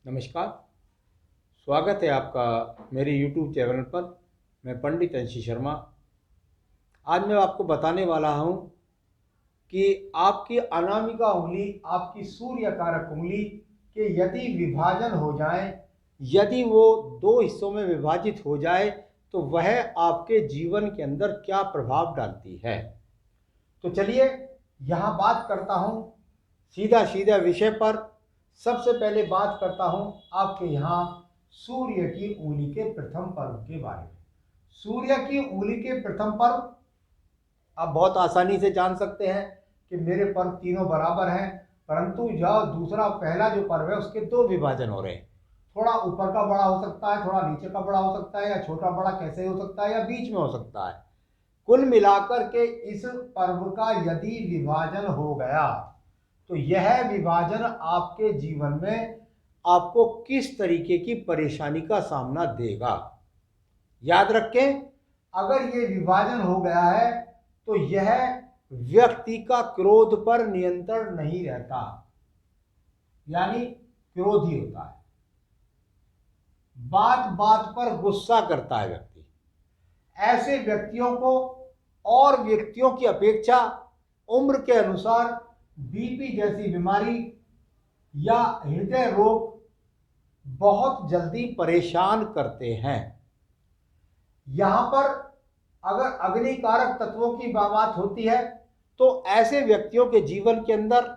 नमस्कार। स्वागत है आपका मेरे YouTube चैनल पर। मैं पंडित अंशी शर्मा। आज मैं आपको बताने वाला हूँ कि आपकी अनामिका उंगली, आपकी सूर्य कारक उंगली के यदि विभाजन हो जाए, यदि वो दो हिस्सों में विभाजित हो जाए तो वह आपके जीवन के अंदर क्या प्रभाव डालती है। तो चलिए यहाँ बात करता हूँ सीधा सीधा विषय पर। सबसे पहले बात करता हूँ आपके यहाँ सूर्य की उंगली के प्रथम पर्व के बारे में। सूर्य की उंगली के प्रथम पर्व आप बहुत आसानी से जान सकते हैं कि मेरे पर्व तीनों बराबर हैं, परंतु यह दूसरा पहला जो पर्व है उसके दो विभाजन हो रहे हैं। थोड़ा ऊपर का बड़ा हो सकता है, थोड़ा नीचे का बड़ा हो सकता है, या छोटा बड़ा कैसे हो सकता है, या बीच में हो सकता है। कुल मिलाकर के इस पर्व का यदि विभाजन हो गया तो यह विभाजन आपके जीवन में आपको किस तरीके की परेशानी का सामना देगा। याद रखें, अगर ये विभाजन हो गया है तो यह व्यक्ति का क्रोध पर नियंत्रण नहीं रहता, यानी क्रोधी होता है, बात बात पर गुस्सा करता है व्यक्ति। ऐसे व्यक्तियों को और व्यक्तियों की अपेक्षा उम्र के अनुसार बीपी जैसी बीमारी या हृदय रोग बहुत जल्दी परेशान करते हैं। यहां पर अगर अग्नि कारक तत्वों की बात होती है तो ऐसे व्यक्तियों के जीवन के अंदर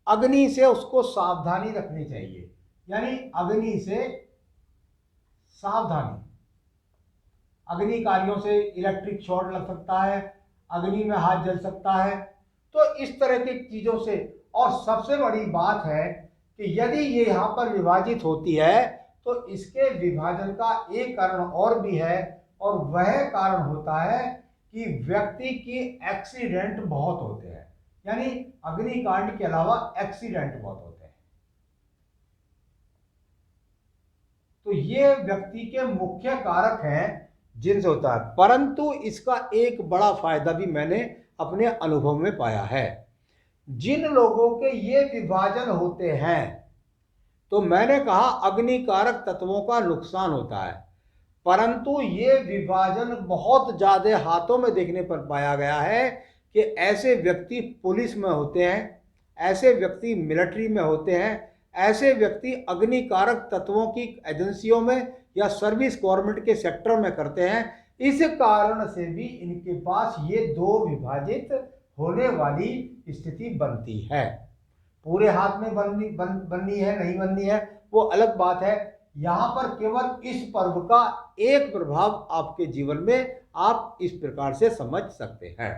अग्नि से उसको सावधानी रखनी चाहिए, यानी अग्नि से सावधानी। अग्नि कार्यों से इलेक्ट्रिक शॉर्ट लग सकता है, अग्नि में हाथ जल सकता है, तो इस तरह की चीजों से। और सबसे बड़ी बात है कि यदि ये यहाँ पर विभाजित होती है तो इसके विभाजन का एक कारण और भी है, और वह कारण होता है कि व्यक्ति की एक्सीडेंट बहुत होते हैं, यानी अग्निकांड के अलावा एक्सीडेंट बहुत होते हैं। तो ये व्यक्ति के मुख्य कारक हैं जिनसे होता है। परंतु इसका एक बड़ा फायदा भी मैंने अपने अनुभव में पाया है। जिन लोगों के ये विभाजन होते हैं, तो मैंने कहा अग्निकारक तत्वों का नुकसान होता है, परंतु ये विभाजन बहुत ज्यादा हाथों में देखने पर पाया गया है कि ऐसे व्यक्ति पुलिस में होते हैं, ऐसे व्यक्ति मिलिट्री में होते हैं, ऐसे व्यक्ति अग्निकारक तत्वों की एजेंसियों में या सर्विस गवर्नमेंट के सेक्टर में करते हैं। इस कारण से भी इनके पास ये दो विभाजित होने वाली स्थिति बनती है। पूरे हाथ में बननी है नहीं बननी है वो अलग बात है। यहां पर केवल इस पर्व का एक प्रभाव आपके जीवन में आप इस प्रकार से समझ सकते हैं।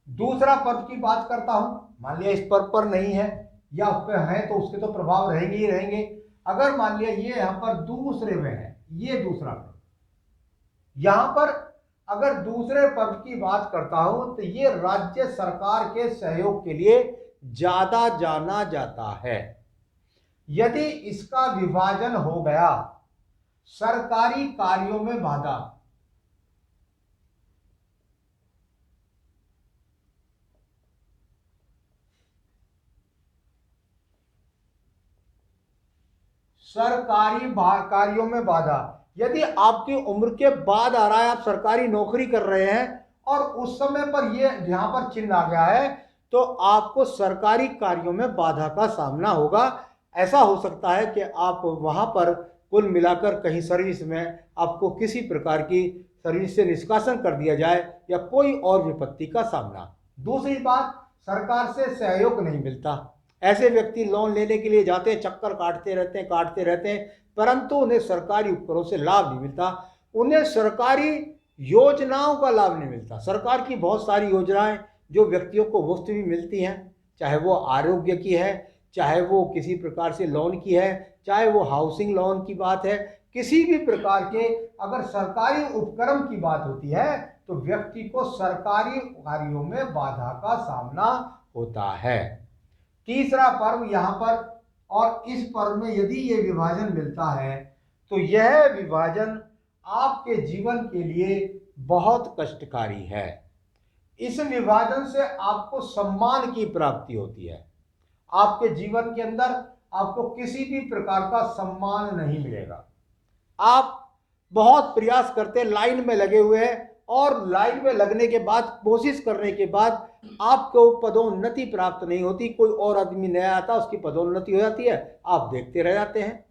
दूसरा पर्व की बात करता हूं। मान लिया इस पर्व पर नहीं है या उस पर है तो उसके तो प्रभाव रहेंगे ही रहेंगे। अगर मान लिया ये यहां पर दूसरे में है, ये दूसरा पर्व, यहां पर अगर दूसरे पर्व की बात करता हूं तो ये राज्य सरकार के सहयोग के लिए ज्यादा जाना जाता है। यदि इसका विभाजन हो गया, सरकारी कार्यों में बाधा, सरकारी कार्यों में बाधा, यदि आपकी उम्र के बाद आ रहा है, आप सरकारी नौकरी कर रहे हैं और उस समय पर ये यहां पर चिन्ह आ गया है, तो आपको सरकारी कार्यों में बाधा का सामना होगा। ऐसा हो सकता है कि आप वहां पर कुल मिलाकर कहीं सर्विस में आपको किसी प्रकार की सर्विस से निष्कासन कर दिया जाए या कोई और विपत्ति का सामना। दूसरी बात, सरकार से सहयोग नहीं मिलता। ऐसे व्यक्ति लोन लेने के लिए जाते हैं, चक्कर काटते रहते हैं, परंतु उन्हें सरकारी उपकरणों से लाभ नहीं मिलता, उन्हें सरकारी योजनाओं का लाभ नहीं मिलता। सरकार की बहुत सारी योजनाएं जो व्यक्तियों को मुफ्त भी मिलती हैं, चाहे वो आरोग्य की है, चाहे वो किसी प्रकार से लोन की है, चाहे वो हाउसिंग लोन की बात है, किसी भी प्रकार के अगर सरकारी उपक्रम की बात होती है तो व्यक्ति को सरकारी कार्यों में बाधा का सामना होता है। तीसरा पर्व यहां पर, और इस पर्व में यदि ये विभाजन मिलता है तो यह विभाजन आपके जीवन के लिए बहुत कष्टकारी है। इस विभाजन से आपको सम्मान की प्राप्ति होती है। आपके जीवन के अंदर आपको किसी भी प्रकार का सम्मान नहीं मिलेगा। आप बहुत प्रयास करते हैं, लाइन में लगे हुए हैं, और लाइन में लगने के बाद, कोशिश करने के बाद आपको पदोन्नति प्राप्त नहीं होती। कोई और आदमी नया आता है, उसकी पदोन्नति हो जाती है, आप देखते रह जाते हैं।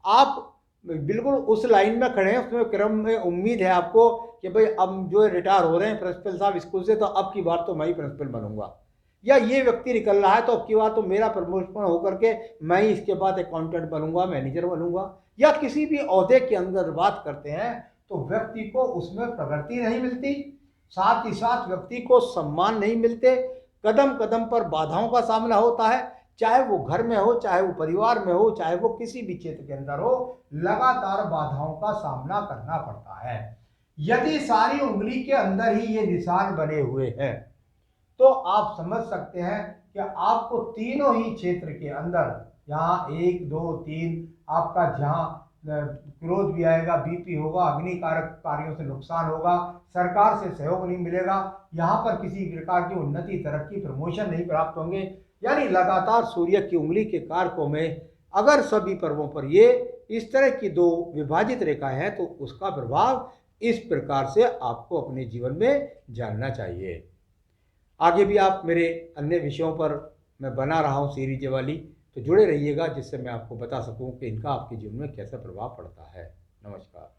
आप बिल्कुल उस लाइन में खड़े हैं, उसमें क्रम में उम्मीद है आपको कि भाई अब जो रिटायर हो रहे हैं प्रिंसिपल साहब स्कूल से, तो अब की बार तो मैं ही प्रिंसिपल बनूंगा, या ये व्यक्ति निकल रहा है तो अब की बार तो मेरा प्रमोशन होकर के मैं ही इसके बाद अकाउंटेंट बनूंगा, मैनेजर बनूंगा, या किसी भी ओहदे के अंदर बात करते हैं, तो व्यक्ति को उसमें प्रगति नहीं मिलती, साथ ही साथ व्यक्ति को सम्मान नहीं मिलते। कदम कदम पर बाधाओं का सामना होता है, चाहे वो घर में हो, चाहे वो परिवार में हो, चाहे वो किसी भी क्षेत्र के अंदर हो, लगातार बाधाओं का सामना करना पड़ता है। यदि सारी उंगली के अंदर ही ये निशान बने हुए हैं, तो आप समझ सकते हैं कि आपको तीनों ही क्षेत्र के अंदर, यहाँ 1 2 3, आपका जहाँ क्रोध भी आएगा, बीपी होगा, अग्निकारक कार्यों से नुकसान होगा, सरकार से सहयोग नहीं मिलेगा, यहाँ पर किसी प्रकार की उन्नति, तरक्की, प्रमोशन नहीं प्राप्त होंगे। यानी लगातार सूर्य की उंगली के कारकों में अगर सभी पर्वों पर ये इस तरह की दो विभाजित रेखाएं हैं, तो उसका प्रभाव इस प्रकार से आपको अपने जीवन में जानना चाहिए। आगे भी आप मेरे अन्य विषयों पर मैं बना रहा हूँ सीरीज वाली, तो जुड़े रहिएगा, जिससे मैं आपको बता सकूँ कि इनका आपके जीवन में कैसा प्रभाव पड़ता है। नमस्कार।